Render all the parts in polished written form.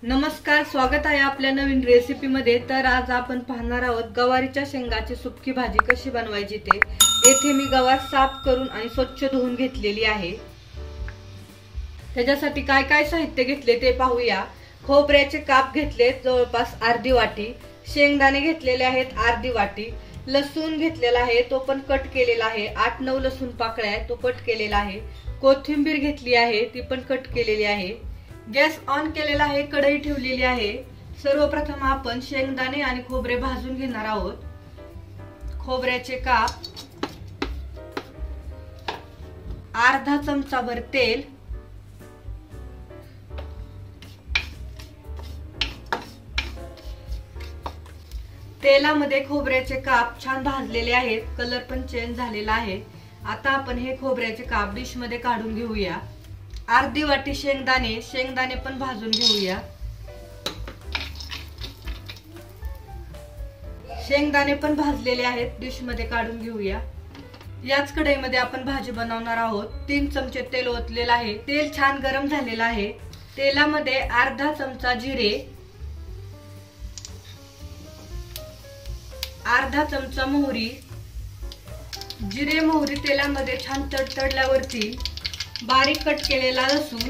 नमस्कार, स्वागत आहे आपल्या नवीन रेसिपी मध्ये। तर आज आपण पाहणार आहोत गवारीच्या शेंगाची सुक्की भाजी कशी बनवायची ते। येथे मी गवार साफ करून आणि स्वच्छ धुवून घेतलेली आहे। त्याच्यासाठी काय काय साहित्य घेतले ते पाहूया। खोबऱ्याचे काप घेतले जवळपास अर्धी वाटी, शेंगदाणे घेतलेले आहेत अर्धी वाटी, लसूण घेतलेला आहे तो पण कट केलेला आहे, 8-9 लसूण पाकळ्या आहे तो कट केलेला आहे, कोथिंबीर घेतली आहे ती पण कट केलेली आहे। गॅस ऑन केलेला आहे, कढई ठेवलेली आहे। सर्वप्रथम आपण शेंगदाणे आणि खोबरे भाजून घेणार आहोत। खोबऱ्याचे काप, अर्धा चमचाभर तेल, तेलामध्ये खोबऱ्याचे काप छान भाजलेले आहेत, कलर पण चेंज झालेला आहे। आता आपण हे खोबऱ्याचे काप डिश मध्ये काढून घेऊया। अर्धी वाटी शेंगदाणे पण भाजून घेऊया। शेंगदाणे पण भाजलेले आहेत, डिश मध्ये काढून घेऊया। याच कढईमध्ये आपण भाजी बनवणार आहोत। 3 चमचे तेल ओतलेलं आहे, तेल छान गरम झालेलं आहे। तेलामध्ये अर्धा चमचा जिरे, अर्धा चमचा मोहरी, जिरे मोहरी तेलामध्ये छान तडतडल्यावरती बारीक कट केलेला लसूण,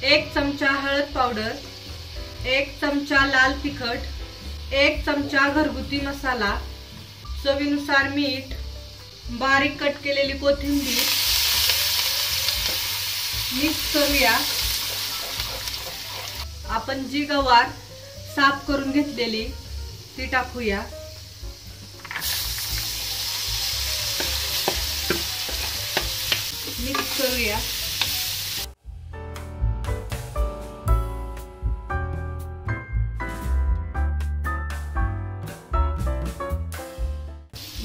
1 चमचा हळद पावडर, 1 चमचा लाल तिखट, 1 चमचा घरगुती मसाला, चवीनुसार मीठ, बारीक कट केलेली कोथिंबीर मिक्स करूया। आपण जी गवार साफ करून घेतलेली ती टाकूया। मिक्स करूया।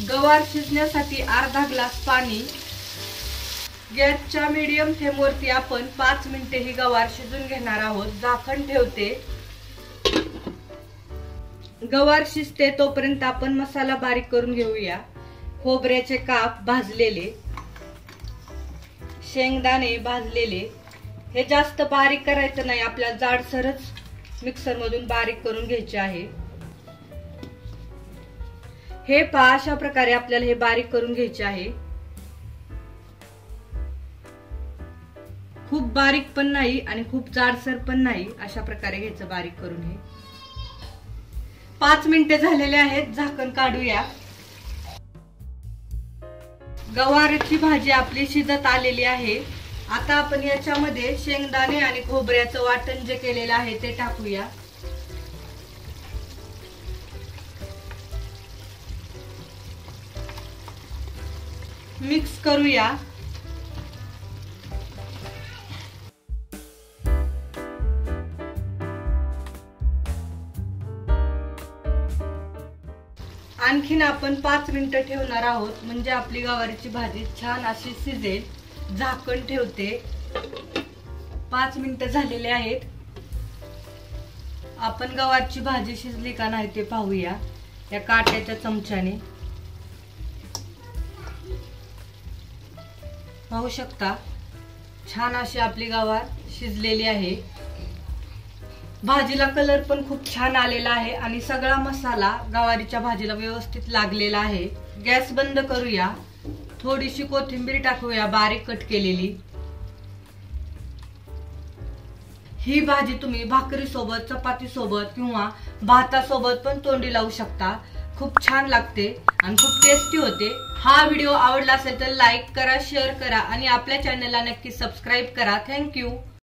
गवार शिजण्यासाठी अर्धा ग्लास पाणी। गॅसच्या मीडियम फ्लेम वरती आपण 5 मिनिटे ही गवार शिजून घेणार आहोत। झाकण ठेवते। गवार शिजते तोपर्यंत आपण मसाला बारीक करून घेऊया। खोबऱ्याचे काप भाजलेले, शेंगदाणे भाजलेले, हे जास्त बारीक करायचं नाही, आपल्याला जाडसरच मिक्सर मधून बारीक करून घ्यायचे आहे। हे पहा, अशा प्रकारे आपल्याला हे बारीक करून घ्यायचे आहे। खूप बारीक पण नाही आणि खूप जाडसर पण नाही, अशा प्रकारे घ्यायचं बारीक करून। हे 5 मिनिटे झालेले आहेत, झाकण काढूया। गवारीची भाजी आपली शिजत आलेली आहे। आता आपण याच्यामध्ये शेंगदाणे आणि खोबऱ्याचं वाटण जे केलेलं आहे ते टाकूया। मिक्स करूया। आणखीन आपण 5 मिनिटं ठेवणार आहोत, म्हणजे आपली गवारीची भाजी छान अशी शिजेल। झाकण ठेवते। 5 मिनिटं झालेले आहेत। आपण गवारची भाजी शिजली का नाही ते पाहूया या काट्याच्या चमच्याने। पाहू शकता छान अशी आपली गवार शिजलेली आहे। भाजीला कलर पण खूप छान आलेला आहे आणि सगळा मसाला गवारीच्या भाजीला व्यवस्थित लागलेला आहे। गॅस बंद करूया। थोडीशी कोथिंबीर टाकूया बारीक कट केलेली। ही भाजी तुम्ही भाकरी सोबत, चपाती सोबत किंवा भातासोबत पण तोंडी लावू शकता। खूप छान लागते आणि खूप टेस्टी होते। हा व्हिडिओ आवडला असेल तर लाईक करा, शेअर करा आणि आपल्या चॅनलला नक्की सबस्क्राईब करा। थँक्यू।